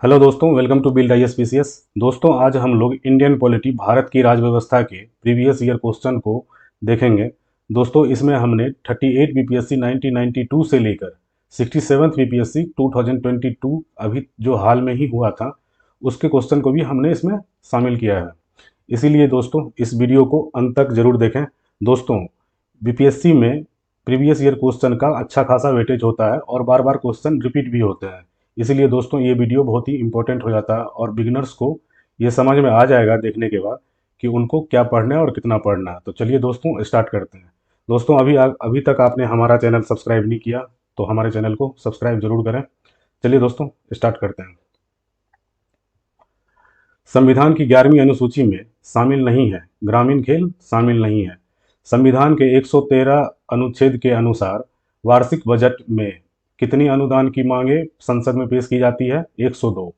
Hello दोस्तों, welcome to build ISPCS। दोस्तों, आज हम लोग इंडियन पॉलिटी भारत की राजव्यवस्था के प्रीवियस ईयर क्वेश्चन को देखेंगे। दोस्तों, इसमें हमने 38 बीपीएससी 1992 से लेकर 67 बीपीएससी 2022 अभी जो हाल में ही हुआ था उसके क्वेश्चन को भी हमने इसमें शामिल किया है। इसीलिए दोस्तों, इस वीडियो को अंत तक जरूर देखें। दोस्तों, बीपीएससी में प्रीवियस ईयर क्वेश्चन का अच्छा खासा वेटेज होता है और बार बार क्वेश्चन रिपीट भी होते हैं। इसीलिए दोस्तों, ये वीडियो बहुत ही इंपॉर्टेंट हो जाता है और बिगिनर्स को ये समझ में आ जाएगा देखने के बाद कि उनको क्या पढ़ना है और कितना पढ़ना है। तो चलिए दोस्तों, स्टार्ट करते हैं। दोस्तों, अभी तक आपने हमारा चैनल सब्सक्राइब नहीं किया तो हमारे चैनल को सब्सक्राइब जरूर करें। चलिए दोस्तों, स्टार्ट करते हैं। संविधान की 11वीं अनुसूची में शामिल नहीं है ग्रामीण खेल, शामिल नहीं है। संविधान के 113 अनुच्छेद के अनुसार वार्षिक बजट में कितनी अनुदान की मांगे संसद में पेश की जाती है? 102।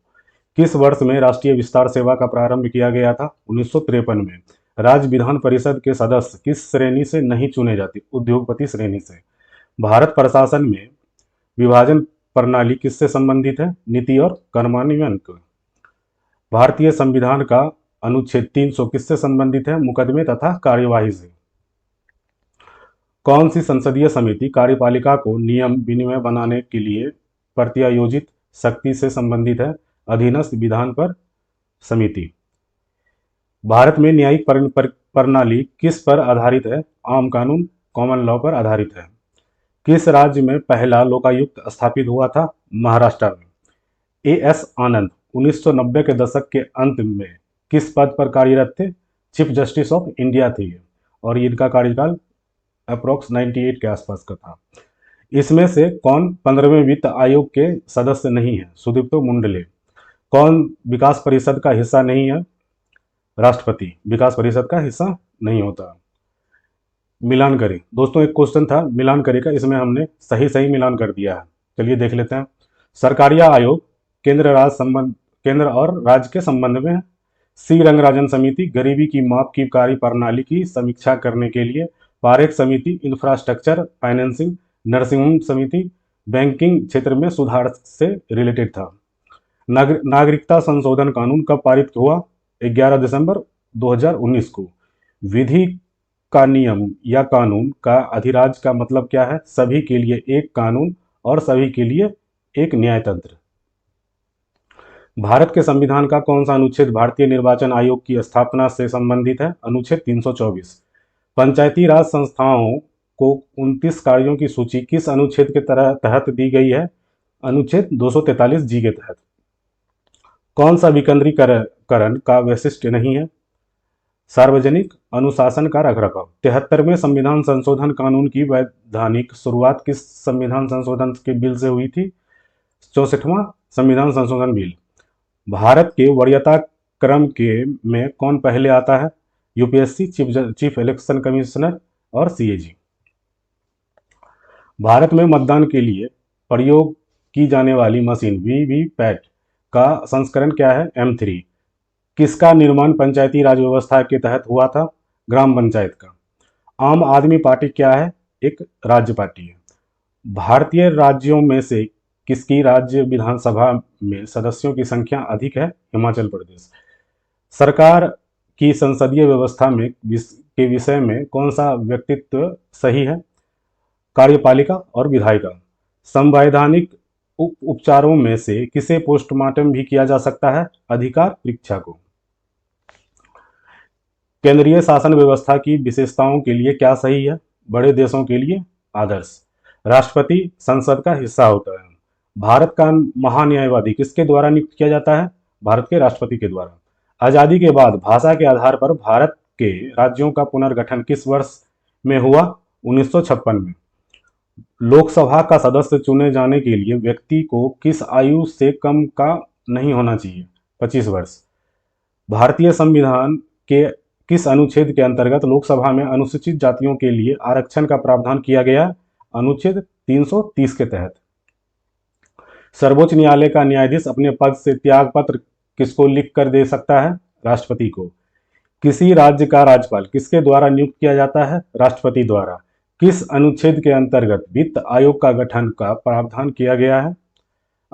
किस वर्ष में राष्ट्रीय विस्तार सेवा का प्रारंभ किया गया था? 1953 में। राज्य विधान परिषद के सदस्य किस श्रेणी से नहीं चुने जाते? उद्योगपति श्रेणी से। भारत प्रशासन में विभाजन प्रणाली किससे संबंधित है? नीति और कर्मान्वयन। भारतीय संविधान का अनुच्छेद 300 किससे संबंधित है? मुकदमे तथा कार्यवाही से। कौन सी संसदीय समिति कार्यपालिका को नियम विनिमय बनाने के लिए प्रत्यायोजित शक्ति से संबंधित है? अधीनस्थ विधान पर समिति। भारत में न्यायिक प्रणाली किस पर आधारित है? आम कानून, कॉमन लॉ पर आधारित है। किस राज्य में पहला लोकायुक्त स्थापित हुआ था? महाराष्ट्र में। AS आनंद 1990 के दशक के अंत में किस पद पर कार्यरत थे? चीफ जस्टिस ऑफ इंडिया थे और इनका कार्यकाल अप्रोक्स 98 के आसपास का था। इसमें से कौन 15वें वित्त आयोग के सदस्य नहीं है? सुदीप्तो मुंडले। कौन विकास परिषद का हिस्सा नहीं है? राष्ट्रपति विकास परिषद का हिस्सा नहीं होता। मिलान करें। दोस्तों, एक क्वेश्चन था मिलान करें का, इसमें हमने सही मिलान कर दिया है। चलिए देख लेते हैं। सरकारिया आयोग केंद्र और राज्य के संबंध में है। सी रंगराजन समिति गरीबी की माप की कार्यप्रणाली की समीक्षा करने के लिए। पारेख समिति इंफ्रास्ट्रक्चर फाइनेंसिंग। नर्सिंग होम समिति बैंकिंग क्षेत्र में सुधार से रिलेटेड था। नागरिकता संशोधन कानून कब पारित हुआ? 11 दिसंबर 2019 को। विधि का नियम या कानून का अधिराज्य का मतलब क्या है? सभी के लिए एक कानून और सभी के लिए एक न्यायतंत्र। भारत के संविधान का कौन सा अनुच्छेद भारतीय निर्वाचन आयोग की स्थापना से संबंधित है? अनुच्छेद 324। पंचायती राज संस्थाओं को 29 कार्यों की सूची किस अनुच्छेद के तहत दी गई है? अनुच्छेद 243G के तहत। कौन सा विकेंद्रीकरण का वैशिष्ट्य नहीं है? सार्वजनिक अनुशासन का रखरखाव। 73वें संविधान संशोधन कानून की वैधानिक शुरुआत किस संविधान संशोधन के बिल से हुई थी? 64वां संविधान संशोधन बिल। भारत के वरीयता क्रम के में कौन पहले आता है? यूपीएससी, चीफ इलेक्शन कमिश्नर और CAG। भारत में मतदान के लिए प्रयोग की जाने वाली मशीन वीवीपैट का संस्करण क्या है? M3। किसका निर्माण पंचायती राज व्यवस्था के तहत हुआ था? ग्राम पंचायत का। आम आदमी पार्टी क्या है? एक राज्य पार्टी है। भारतीय राज्यों में से किसकी राज्य विधानसभा में सदस्यों की संख्या अधिक है? हिमाचल प्रदेश। सरकार की संसदीय व्यवस्था में के विषय में कौन सा व्यक्तित्व सही है? कार्यपालिका और विधायिका। संवैधानिक उपचारों में से किसे पोस्टमार्टम भी किया जा सकता है? अधिकार परीक्षा को। केंद्रीय शासन व्यवस्था की विशेषताओं के लिए क्या सही है? बड़े देशों के लिए आदर्श। राष्ट्रपति संसद का हिस्सा होता है। भारत का महान्यायवादी किसके द्वारा नियुक्त किया जाता है? भारत के राष्ट्रपति के द्वारा। आजादी के बाद भाषा के आधार पर भारत के राज्यों का पुनर्गठन किस वर्ष में हुआ? 1956 में। लोकसभा का सदस्य चुने जाने के लिए व्यक्ति को किस आयु से कम का नहीं होना चाहिए? 25 वर्ष। भारतीय संविधान के किस अनुच्छेद के अंतर्गत लोकसभा में अनुसूचित जातियों के लिए आरक्षण का प्रावधान किया गया? अनुच्छेद 330 के तहत। सर्वोच्च न्यायालय का न्यायाधीश अपने पद से त्याग पत्र किसको लिख कर दे सकता है? राष्ट्रपति को। किसी राज्य का राज्यपाल किसके द्वारा नियुक्त किया जाता है? राष्ट्रपति द्वारा। किस अनुच्छेद के अंतर्गत वित्त आयोग का गठन का प्रावधान किया गया है?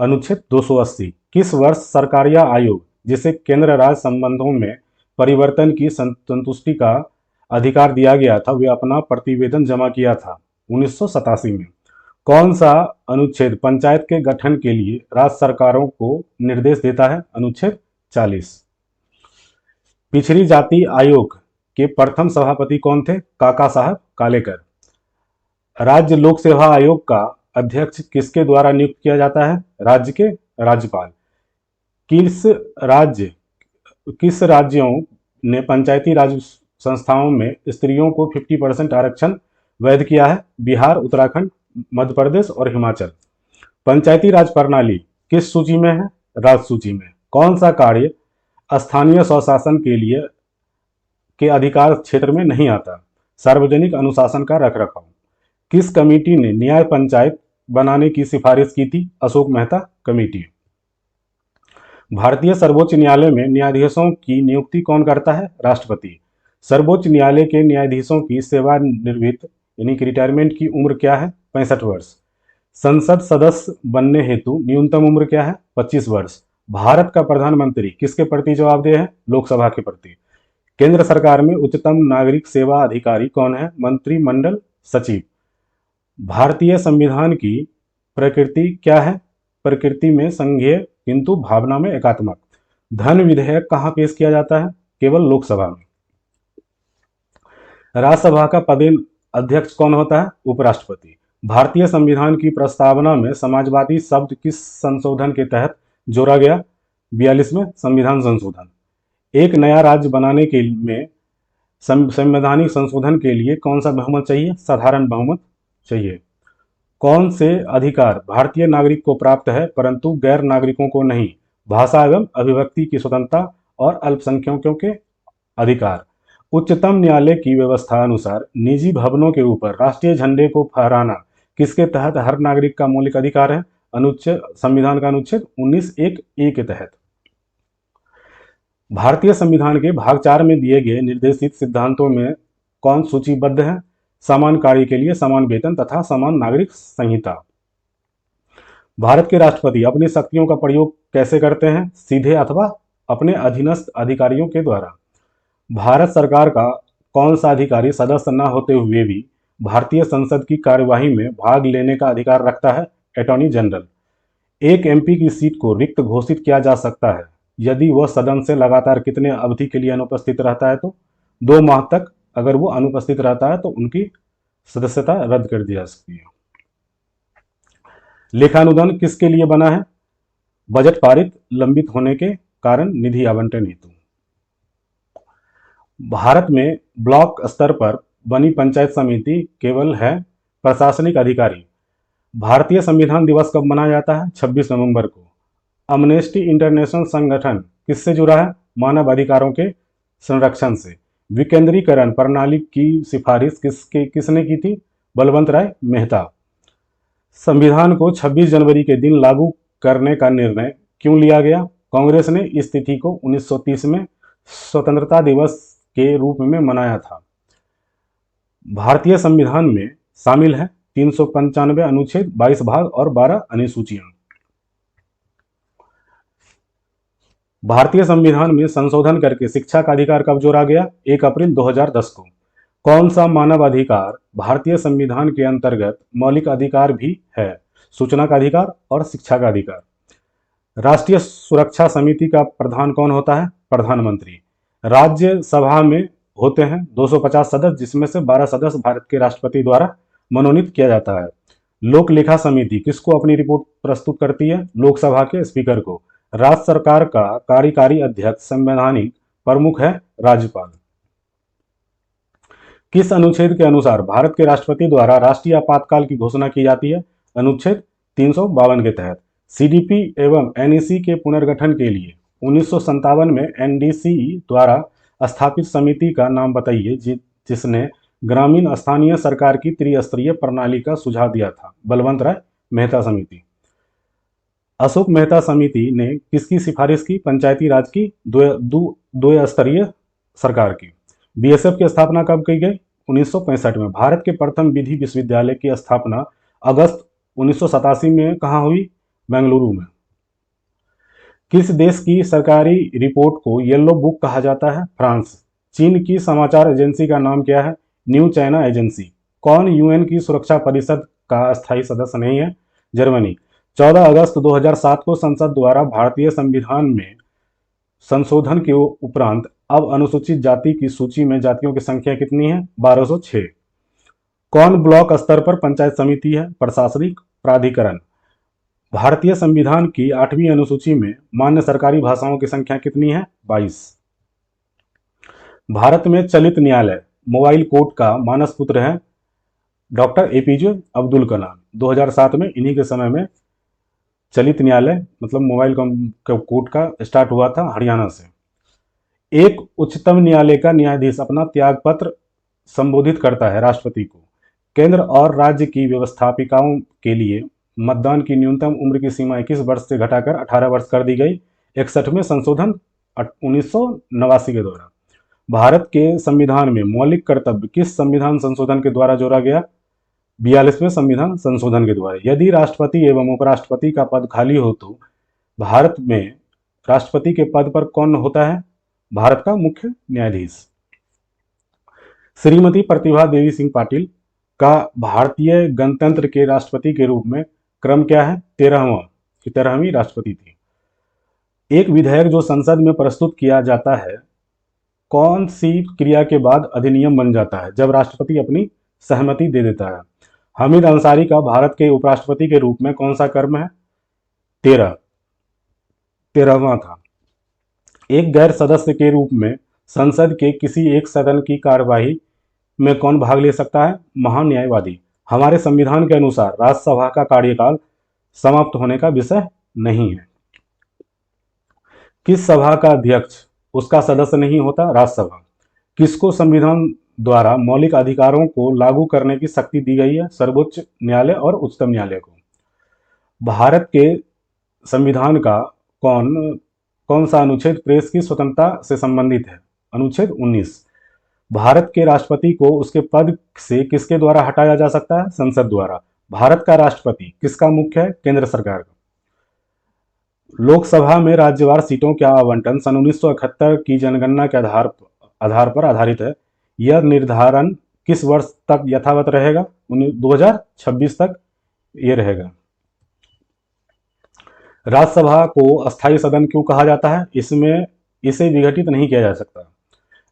अनुच्छेद 280, किस वर्ष सरकारिया आयोग, जिसे केंद्र राज्य संबंधों में परिवर्तन की संतुष्टि का अधिकार दिया गया था, वे अपना प्रतिवेदन जमा किया था? 1987 में। कौन सा अनुच्छेद पंचायत के गठन के लिए राज्य सरकारों को निर्देश देता है? अनुच्छेद 40। पिछड़ी जाति आयोग के प्रथम सभापति कौन थे? काका साहब कालेकर। राज्य लोक सेवा आयोग का अध्यक्ष किसके द्वारा नियुक्त किया जाता है? राज्य के राज्यपाल। किस राज्यों ने पंचायती राज संस्थाओं में स्त्रियों को 50% आरक्षण वैध किया है? बिहार, उत्तराखंड, मध्य प्रदेश और हिमाचल। पंचायती राज प्रणाली किस सूची में है? राज्य सूची में। कौन सा कार्य स्थानीय स्वशासन के अधिकार क्षेत्र में नहीं आता? सार्वजनिक अनुशासन का रखरखाव। किस कमेटी ने न्याय पंचायत बनाने की सिफारिश की थी? अशोक मेहता कमेटी। भारतीय सर्वोच्च न्यायालय में न्यायाधीशों की नियुक्ति कौन करता है? राष्ट्रपति। सर्वोच्च न्यायालय के न्यायाधीशों की सेवानिवृत्त यानी कि रिटायरमेंट की उम्र क्या है? 65 वर्ष। संसद सदस्य बनने हेतु न्यूनतम उम्र क्या है? 25 वर्ष। भारत का प्रधानमंत्री किसके प्रति जवाबदेह है? लोकसभा के प्रति। केंद्र सरकार में उच्चतम नागरिक सेवा अधिकारी कौन है? मंत्रिमंडल सचिव। भारतीय संविधान की प्रकृति क्या है? प्रकृति में संघीय किंतु भावना में एकात्मक। धन विधेयक कहाँ पेश किया जाता है? केवल लोकसभा में। राज्यसभा का पदेन अध्यक्ष कौन होता है? उपराष्ट्रपति। भारतीय संविधान की प्रस्तावना में समाजवादी शब्द किस संशोधन के तहत जोड़ा गया? 42वें संविधान संशोधन। एक नया राज्य बनाने के में संवैधानिक संशोधन के लिए कौन सा बहुमत चाहिए? साधारण बहुमत चाहिए। कौन से अधिकार भारतीय नागरिक को प्राप्त है परंतु गैर नागरिकों को नहीं? भाषा एवं अभिव्यक्ति की स्वतंत्रता और अल्पसंख्यकों के अधिकार। उच्चतम न्यायालय की व्यवस्था अनुसार निजी भवनों के ऊपर राष्ट्रीय झंडे को फहराना किसके तहत हर नागरिक का मौलिक अधिकार है? अनुच्छेद संविधान का अनुच्छेद 19(1)(a) के तहत। भारतीय संविधान के भाग 4 में दिए गए निर्देशित सिद्धांतों में कौन सूचीबद्ध है? समान कार्य के लिए समान वेतन तथा समान नागरिक संहिता। भारत के राष्ट्रपति अपनी शक्तियों का प्रयोग कैसे करते हैं? सीधे अथवा अपने अधीनस्थ अधिकारियों के द्वारा। भारत सरकार का कौन सा अधिकारी सदस्य न होते हुए भी भारतीय संसद की कार्यवाही में भाग लेने का अधिकार रखता है? Attorney general. एक एमपी की सीट को रिक्त घोषित किया जा सकता है यदि वह सदन से लगातार कितने अवधि के लिए अनुपस्थित रहता है? तो 2 माह तक। अगर वो अनुपस्थित रहता है तो उनकी सदस्यता रद्द कर दी जा सकती है। लेखानुदान किसके लिए बना है? बजट पारित लंबित होने के कारण निधि आवंटन हेतु। भारत में ब्लॉक स्तर पर बनी पंचायत समिति केवल है प्रशासनिक अधिकारी। भारतीय संविधान दिवस कब मनाया जाता है? 26 नवंबर को। अमनेस्टी इंटरनेशनल संगठन किससे जुड़ा है? मानव अधिकारों के संरक्षण से। विकेंद्रीकरण प्रणाली की सिफारिश किसने की थी? बलवंत राय मेहता। संविधान को 26 जनवरी के दिन लागू करने का निर्णय क्यों लिया गया? कांग्रेस ने इस तिथि को 1930 में स्वतंत्रता दिवस के रूप में मनाया था। भारतीय संविधान में शामिल है 395 अनुच्छेद, 22 भाग और 12 अनुसूचियां। भारतीय संविधान में संशोधन करके शिक्षा का अधिकार कब जोड़ा गया? 1 अप्रैल 2010 को। कौन सा मानव अधिकार भारतीय संविधान के अंतर्गत मौलिक अधिकार भी है? सूचना का अधिकार और शिक्षा का अधिकार। राष्ट्रीय सुरक्षा समिति का प्रधान कौन होता है? प्रधानमंत्री। राज्यसभा में होते हैं 250 सदस्य, जिसमें से 12 सदस्य भारत के राष्ट्रपति द्वारा मनोनीत किया जाता है। लोक लेखा समिति किसको अपनी रिपोर्ट प्रस्तुत करती है? लोकसभा के स्पीकर को। राज्य सरकार का कार्यकारी अध्यक्ष संवैधानिक प्रमुख है राज्यपाल। किस अनुच्छेद के अनुसार भारत के राष्ट्रपति द्वारा राष्ट्रीय आपातकाल की घोषणा की जाती है? अनुच्छेद 352 के तहत। सीडीपी एवं एनईसी के पुनर्गठन के लिए 1957 में एनडीसी द्वारा स्थापित समिति का नाम बताइए जिसने ग्रामीण स्थानीय सरकार की त्रिस्तरीय प्रणाली का सुझाव दिया था? बलवंत राय मेहता समिति। अशोक मेहता समिति ने किसकी सिफारिश की? पंचायती राज की दो स्तरीय सरकार की। बीएसएफ की स्थापना कब की गई? 1965 में। भारत के प्रथम विधि विश्वविद्यालय की स्थापना अगस्त 1987 में कहाँ हुई? बेंगलुरु में। किस देश की सरकारी रिपोर्ट को येलो बुक कहा जाता है? फ्रांस। चीन की समाचार एजेंसी का नाम क्या है? New China agency. कौन यूएन की सुरक्षा परिषद का अस्थायी सदस्य नहीं है? जर्मनी। 14 अगस्त 2007 को संसद द्वारा भारतीय संविधान में संशोधन के उपरांत अब अनुसूचित जाति की सूची में जातियों की संख्या कितनी है? 1206। कौन ब्लॉक स्तर पर पंचायत समिति है? प्रशासनिक प्राधिकरण। भारतीय संविधान की 8वीं अनुसूची में मान्य सरकारी भाषाओं की संख्या कितनी है? 22। भारत में चलित न्यायालय मोबाइल कोर्ट का मानस पुत्र है डॉक्टर एपीजे अब्दुल कलाम। 2007 में इन्हीं के समय में चलित न्यायालय मतलब मोबाइल कोर्ट का स्टार्ट हुआ था हरियाणा से। एक उच्चतम न्यायालय का न्यायाधीश अपना त्यागपत्र संबोधित करता है राष्ट्रपति को। केंद्र और राज्य की व्यवस्थापिकाओं के लिए मतदान की न्यूनतम उम्र की सीमा 21 वर्ष से घटाकर 18 वर्ष कर दी गई 61वें संशोधन 1989 के द्वारा। भारत के संविधान में मौलिक कर्तव्य किस संविधान संशोधन के द्वारा जोड़ा गया? 42वें संविधान संशोधन के द्वारा। यदि राष्ट्रपति एवं उपराष्ट्रपति का पद खाली हो तो भारत में राष्ट्रपति के पद पर कौन होता है? भारत का मुख्य न्यायाधीश। श्रीमती प्रतिभा देवी सिंह पाटिल का भारतीय गणतंत्र के राष्ट्रपति के रूप में क्रम क्या है? 13वीं राष्ट्रपति थी। एक विधेयक जो संसद में प्रस्तुत किया जाता है कौन सी क्रिया के बाद अधिनियम बन जाता है? जब राष्ट्रपति अपनी सहमति दे देता है। हामिद अंसारी का भारत के उपराष्ट्रपति के रूप में कौन सा क्रम है? 13वां था। एक गैर सदस्य के रूप में संसद के किसी एक सदन की कार्यवाही में कौन भाग ले सकता है? महान्यायवादी। हमारे संविधान के अनुसार राज्यसभा का कार्यकाल समाप्त होने का विषय नहीं है। किस सभा का अध्यक्ष उसका सदस्य नहीं होता? राज्यसभा। किसको संविधान द्वारा मौलिक अधिकारों को लागू करने की शक्ति दी गई है? सर्वोच्च न्यायालय और उच्चतम न्यायालय को। भारत के संविधान का कौन सा अनुच्छेद प्रेस की स्वतंत्रता से संबंधित है? अनुच्छेद 19। भारत के राष्ट्रपति को उसके पद से किसके द्वारा हटाया जा सकता है? संसद द्वारा। भारत का राष्ट्रपति किसका मुख्य है? केंद्र सरकार का। लोकसभा में राज्यवार सीटों का आवंटन सन 1971 की जनगणना के आधार पर आधारित है। यह निर्धारण किस वर्ष तक यथावत रहेगा? 2026 तक यह रहेगा। राज्यसभा को अस्थायी सदन क्यों कहा जाता है? इसे विघटित नहीं किया जा सकता।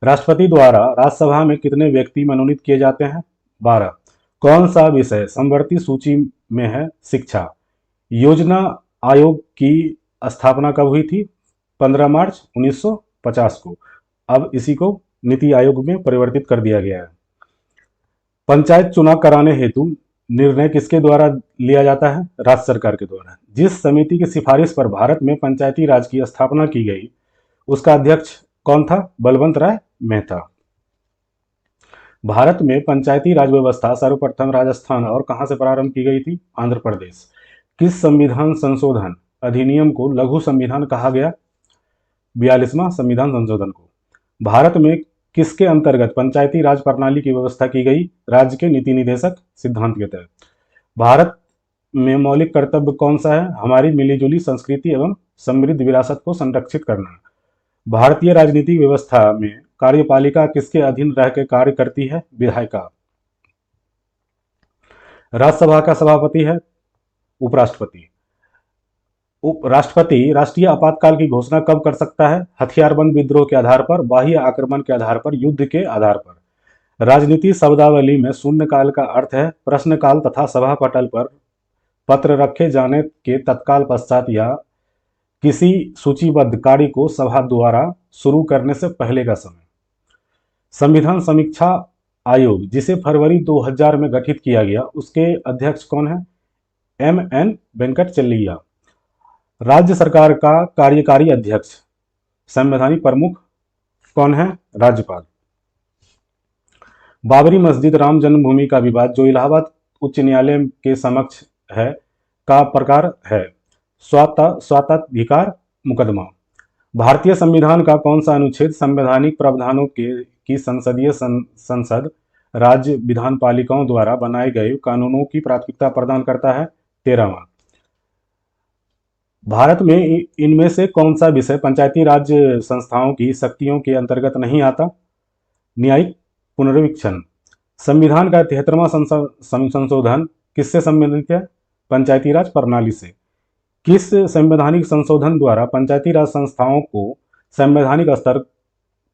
राष्ट्रपति द्वारा राज्यसभा में कितने व्यक्ति मनोनीत किए जाते हैं? 12। कौन सा विषय समवर्ती सूची में है? शिक्षा। योजना आयोग की स्थापना कब हुई थी? 15 मार्च 1950 को। अब इसी को नीति आयोग में परिवर्तित कर दिया गया है। पंचायत चुनाव कराने हेतु निर्णय किसके द्वारा लिया जाता है? राज्य सरकार के द्वारा। जिस समिति की सिफारिश पर भारत में पंचायती राज की स्थापना की गई उसका अध्यक्ष कौन था? बलवंत राय मेहता। भारत में पंचायती राज व्यवस्था सर्वप्रथम राजस्थान और कहां से प्रारंभ की गई थी? आंध्र प्रदेश। किस संविधान संशोधन अधिनियम को लघु संविधान कहा गया? 42वां संविधान संशोधन को। भारत में किसके अंतर्गत पंचायती राज प्रणाली की व्यवस्था की गई? राज्य के नीति निदेशक सिद्धांत के तहत। भारत में मौलिक कर्तव्य कौन सा है? हमारी मिलीजुली संस्कृति एवं समृद्ध विरासत को संरक्षित करना। भारतीय राजनीतिक व्यवस्था में कार्यपालिका किसके अधीन रह के कार्य करती है? विधायिका। राज्यसभा का सभापति है उपराष्ट्रपति। राष्ट्रपति राष्ट्रीय आपातकाल की घोषणा कब कर सकता है? हथियारबंद विद्रोह के आधार पर, बाह्य आक्रमण के आधार पर, युद्ध के आधार पर। राजनीति शब्दावली में शून्यकाल का अर्थ है प्रश्नकाल तथा सभा पटल पर पत्र रखे जाने के तत्काल पश्चात या किसी सूचीबद्ध कार्य को सभा द्वारा शुरू करने से पहले का समय। संविधान समीक्षा आयोग जिसे फरवरी 2000 में गठित किया गया उसके अध्यक्ष कौन है? MN वेंकट चल्लिया। राज्य सरकार का कार्यकारी अध्यक्ष संवैधानिक प्रमुख कौन है? राज्यपाल। बाबरी मस्जिद राम जन्मभूमि का विवाद जो इलाहाबाद उच्च न्यायालय के समक्ष है का प्रकार है? स्वात्ताधिकार मुकदमा। भारतीय संविधान का कौन सा अनुच्छेद संवैधानिक प्रावधानों की संसदीय संसद राज्य विधान पालिकाओं द्वारा बनाए गए कानूनों की प्राथमिकता प्रदान करता है? 13वां। भारत में इनमें से कौन सा विषय पंचायती राज संस्थाओं की शक्तियों के अंतर्गत नहीं आता? न्यायिक पुनरीक्षण। संविधान का 73वां संशोधन किससे संबंधित है? पंचायती राज प्रणाली से। किस संवैधानिक संशोधन द्वारा पंचायती राज संस्थाओं को संवैधानिक स्तर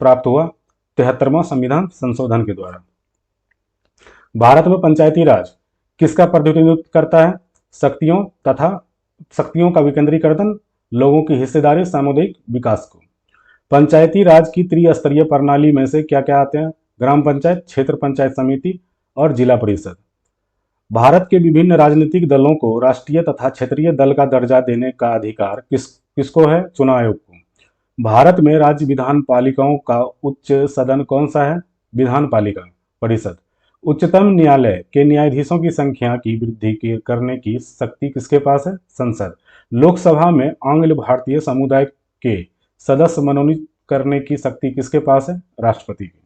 प्राप्त हुआ? 73वां संविधान संशोधन के द्वारा। भारत में पंचायती राज किसका प्रतिनिधित्व करता है? शक्तियों का विकेंद्रीकरण, लोगों की हिस्सेदारी, सामुदायिक विकास को। पंचायती राज की त्रिस्तरीय प्रणाली में से क्या क्या आते हैं? ग्राम पंचायत, क्षेत्र पंचायत समिति और जिला परिषद। भारत के विभिन्न राजनीतिक दलों को राष्ट्रीय तथा क्षेत्रीय दल का दर्जा देने का अधिकार किसको है? चुनाव आयोग को। भारत में राज्य विधान पालिकाओं का उच्च सदन कौन सा है? विधान पालिका परिषद। उच्चतम न्यायालय के न्यायाधीशों की संख्या की वृद्धि करने की शक्ति किसके पास है? संसद। लोकसभा में आंग्ल भारतीय समुदाय के सदस्य मनोनीत करने की शक्ति किसके पास है? राष्ट्रपति की।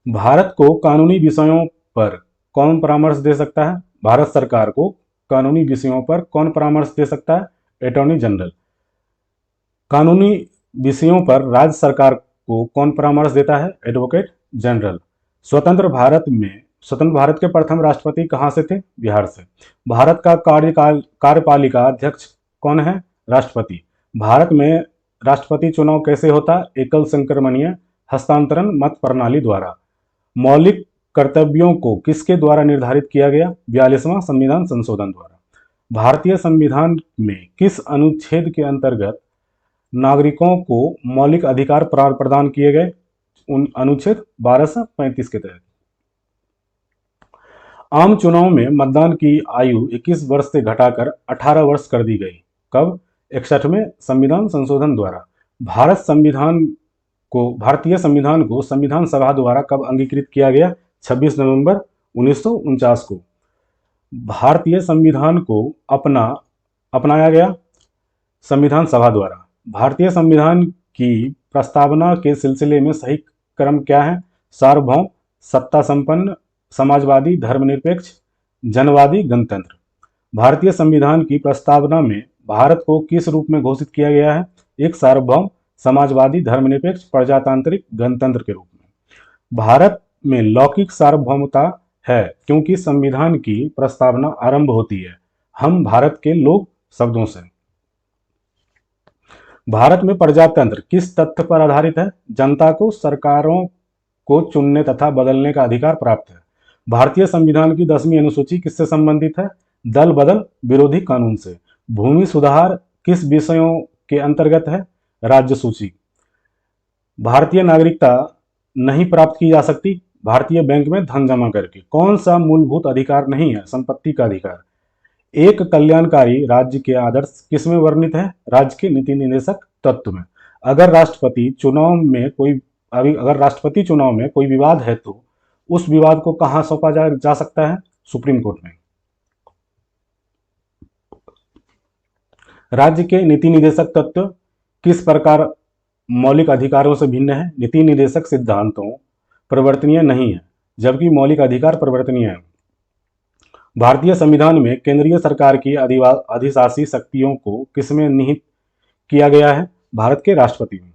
भारत को कानूनी विषयों पर कौन परामर्श दे सकता है? भारत सरकार को कानूनी विषयों पर कौन परामर्श दे सकता है? Attorney general. कानूनी विषयों पर राज्य सरकार को कौन परामर्श देता है? Advocate general. स्वतंत्र भारत के प्रथम राष्ट्रपति कहां से थे? बिहार से। भारत का कार्यपालिका अध्यक्ष कौन है? राष्ट्रपति। भारत में राष्ट्रपति चुनाव कैसे होता? एकल संक्रमणीय हस्तांतरण मत प्रणाली द्वारा। मौलिक कर्तव्यों को किसके द्वारा निर्धारित किया गया? 42वां संविधान संशोधन द्वारा। भारतीय संविधान में किस अनुच्छेद के अंतर्गत नागरिकों को मौलिक अधिकार प्रदान किए गए? अनुच्छेद 1235 के तहत। आम चुनाव में मतदान की आयु 21 वर्ष से घटाकर 18 वर्ष कर दी गई। कब? 61वें संविधान संशोधन द्वारा। भारतीय संविधान को संविधान सभा द्वारा कब अंगीकृत किया गया? 26 नवंबर 1949 को। भारतीय संविधान को अपनाया गया संविधान सभा द्वारा। भारतीय संविधान की प्रस्तावना के सिलसिले में सही क्रम क्या है? सार्वभौम, सत्ता संपन्न, समाजवादी, धर्मनिरपेक्ष, जनवादी, गणतंत्र। भारतीय संविधान की प्रस्तावना में भारत को किस रूप में घोषित किया गया है? एक सार्वभौम, समाजवादी, धर्मनिरपेक्ष, प्रजातांत्रिक, गणतंत्र के रूप में। भारत में लौकिक सार्वभौमता है क्योंकि संविधान की प्रस्तावना आरंभ होती है हम भारत के लोग शब्दों से। भारत में प्रजातंत्र किस तथ्य पर आधारित है? जनता को सरकारों को चुनने तथा बदलने का अधिकार प्राप्त है। भारतीय संविधान की 10वीं अनुसूची किससे संबंधित है? दल बदल विरोधी कानून से। भूमि सुधार किस विषयों के अंतर्गत है? राज्य सूची। भारतीय नागरिकता नहीं प्राप्त की जा सकती भारतीय बैंक में धन जमा करके। कौन सा मूलभूत अधिकार नहीं है? संपत्ति का अधिकार। एक कल्याणकारी राज्य के आदर्श किसमें वर्णित है? राज्य के नीति निर्देशक तत्व में। अगर राष्ट्रपति चुनाव में कोई विवाद है तो उस विवाद को कहां सौंपा जा सकता है? सुप्रीम कोर्ट में। राज्य के नीति निर्देशक तत्व किस प्रकार मौलिक अधिकारों से भिन्न है? नीति निर्देशक सिद्धांतों परिवर्तनीय नहीं है जबकि मौलिक अधिकार परिवर्तनीय है। भारतीय संविधान में केंद्रीय सरकार की अधिशासी शक्तियों को किसमें निहित किया गया है? भारत के राष्ट्रपति में।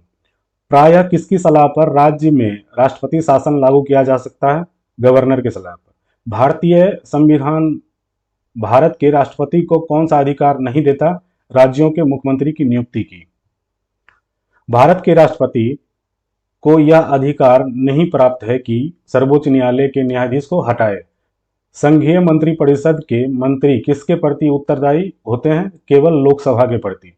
प्रायः किसकी सलाह पर राज्य में राष्ट्रपति शासन लागू किया जा सकता है? गवर्नर की सलाह पर। भारतीय संविधान भारत के राष्ट्रपति को कौन सा अधिकार नहीं देता? राज्यों के मुख्यमंत्री की नियुक्ति की। भारत के राष्ट्रपति को यह अधिकार नहीं प्राप्त है कि सर्वोच्च न्यायालय के न्यायाधीश को हटाए। संघीय मंत्रिपरिषद के मंत्री किसके प्रति उत्तरदायी होते हैं? केवल लोकसभा के प्रति।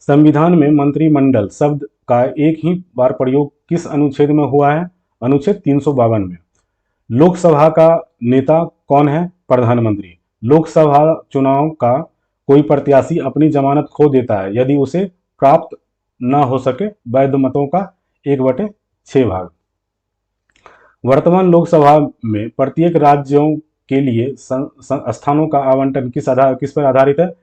संविधान में मंत्रिमंडल शब्द का एक ही बार प्रयोग किस अनुच्छेद में हुआ है? अनुच्छेद 352 में। लोकसभा का नेता कौन है? प्रधानमंत्री। लोकसभा चुनाव का कोई प्रत्याशी अपनी जमानत खो देता है यदि उसे प्राप्त न हो सके वैध मतों का 1/6 भाग। वर्तमान लोकसभा में प्रत्येक राज्यों के लिए स्थानों का आवंटन किस पर आधारित है?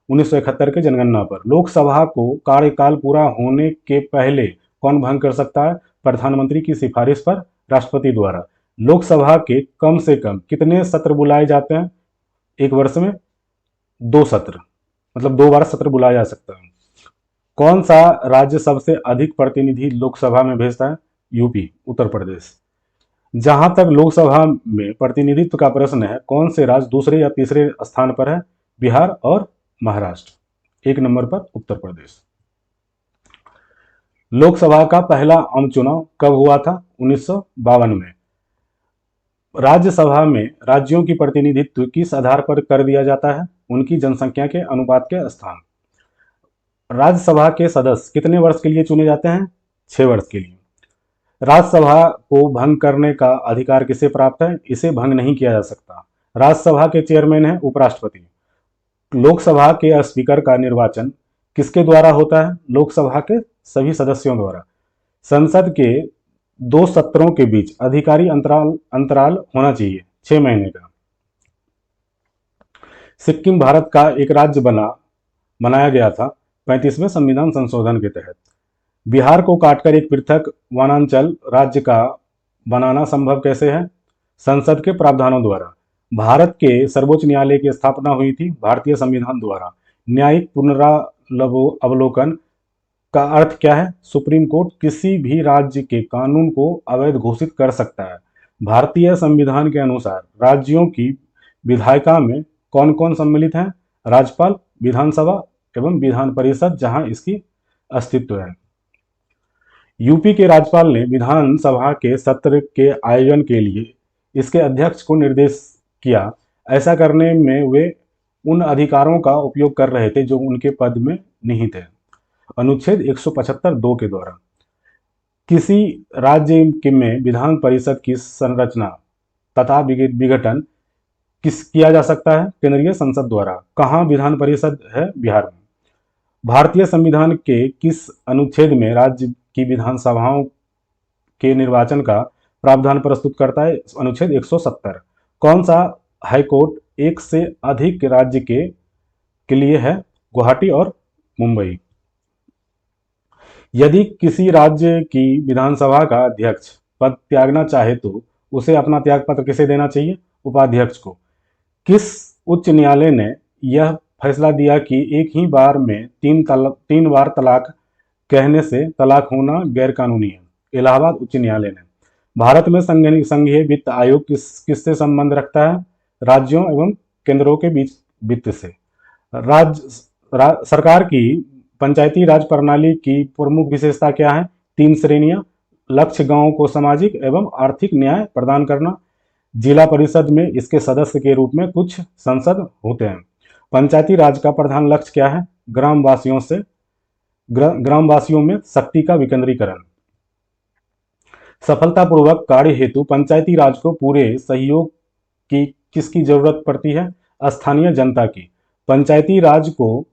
1971 के जनगणना पर। लोकसभा को कार्यकाल पूरा होने के पहले कौन भंग कर सकता है? प्रधानमंत्री की सिफारिश पर राष्ट्रपति द्वारा। लोकसभा के कम से कम कितने सत्र बुलाए जाते हैं एक वर्ष में? 2 सत्र। मतलब 2 बार सत्र बुलाया जा सकता है। कौन सा राज्य सबसे अधिक प्रतिनिधि लोकसभा में भेजता है? यूपी, उत्तर प्रदेश। जहां तक लोकसभा में प्रतिनिधित्व का प्रश्न है, कौन से राज्य दूसरे या तीसरे स्थान पर है? बिहार और महाराष्ट्र। 1 नंबर पर उत्तर प्रदेश। लोकसभा का पहला आम चुनाव कब हुआ था? 1952 में। राज्यसभा में राज्यों की प्रतिनिधित्व किस आधार पर कर दिया जाता है? उनकी जनसंख्या के अनुपात के स्थान। राज्यसभा के सदस्य कितने वर्ष के लिए चुने जाते हैं? 6 वर्ष के लिए। राज्यसभा को भंग करने का अधिकार किसे प्राप्त है? इसे भंग नहीं किया जा सकता। राज्यसभा के चेयरमैन है उपराष्ट्रपति। लोकसभा के स्पीकर का निर्वाचन किसके द्वारा होता है? लोकसभा के सभी सदस्यों द्वारा। संसद के 2 सत्रों के बीच अधिकारी अंतराल होना चाहिए 6 महीने का। सिक्किम भारत का एक राज्य बनाया गया था 35वें संविधान संशोधन के तहत। बिहार को काटकर एक पृथक वनांचल राज्य का बनाना संभव कैसे है? संसद के प्रावधानों द्वारा। भारत के सर्वोच्च न्यायालय की स्थापना हुई थी भारतीय संविधान द्वारा। न्यायिक पुनरावलोकन का अर्थ क्या है? सुप्रीम कोर्ट किसी भी राज्य के कानून को अवैध घोषित कर सकता है। भारतीय संविधान के अनुसार राज्यों की विधायिका में कौन कौन सम्मिलित हैं? राज्यपाल, विधानसभा एवं विधान परिषद, जहां इसकी अस्तित्व है। यूपी के राज्यपाल ने विधानसभा के सत्र के आयोजन के लिए इसके अध्यक्ष को निर्देश किया। ऐसा करने में वे उन अधिकारों का उपयोग कर रहे थे जो उनके पद में निहित है। अनुच्छेद 175(2) के द्वारा किसी राज्य में विधान परिषद की संरचना तथा विघटन किया जा सकता है? केंद्रीय संसद द्वारा। कहाँ विधान परिषद है? बिहार में। भारतीय संविधान के किस अनुच्छेद में राज्य की विधानसभाओं के निर्वाचन का प्रावधान प्रस्तुत करता है? अनुच्छेद 170। कौन सा हाईकोर्ट एक से अधिक राज्य के लिए है? गुवाहाटी और मुंबई। यदि किसी राज्य की विधानसभा का अध्यक्ष पद त्यागना चाहे तो उसे अपना त्यागपत्र किसे देना चाहिए? उपाध्यक्ष को। किस उच्च न्यायालय ने यह फैसला दिया कि एक ही बार में 3 बार तलाक कहने से तलाक होना गैरकानूनी है? इलाहाबाद उच्च न्यायालय ने। भारत में संघीय वित्त आयोग किससे संबंध रखता है? राज्यों एवं केंद्रों के बीच वित्त से। सरकार की पंचायती राज प्रणाली की प्रमुख विशेषता क्या है? 3 श्रेणियां। लक्ष्य गांवों को सामाजिक एवं आर्थिक न्याय प्रदान करना। जिला परिषद में इसके सदस्य के रूप में कुछ सांसद होते हैं। पंचायती राज का प्रधान लक्ष्य क्या है? ग्रामवासियों में शक्ति का विकेंद्रीकरण। सफलतापूर्वक कार्य हेतु पंचायती राज को पूरे सहयोग की किसकी जरूरत पड़ती है? स्थानीय जनता की। पंचायती राज को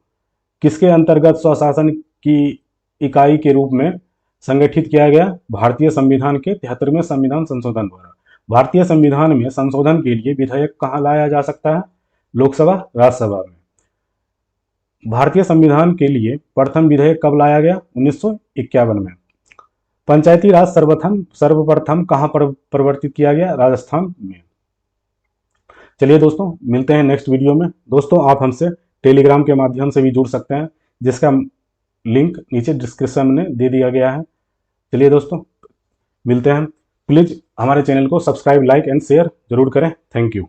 किसके अंतर्गत स्वशासन की इकाई के रूप में संगठित किया गया? भारतीय संविधान के 73वें संविधान संशोधन द्वारा। भारतीय संविधान में संशोधन के लिए विधेयक कहाँ लाया जा सकता है? लोकसभा, राज्यसभा में। भारतीय संविधान के लिए प्रथम विधेयक कब लाया गया? 1951 में। पंचायती राज सर्वप्रथम कहाँ पर प्रवर्तित किया गया? राजस्थान में। चलिए दोस्तों, मिलते हैं नेक्स्ट वीडियो में। दोस्तों, आप हमसे टेलीग्राम के माध्यम से भी जुड़ सकते हैं, जिसका लिंक नीचे डिस्क्रिप्शन में दे दिया गया है। चलिए दोस्तों, मिलते हैं। प्लीज़ हमारे चैनल को सब्सक्राइब, लाइक एंड शेयर जरूर करें। Thank you.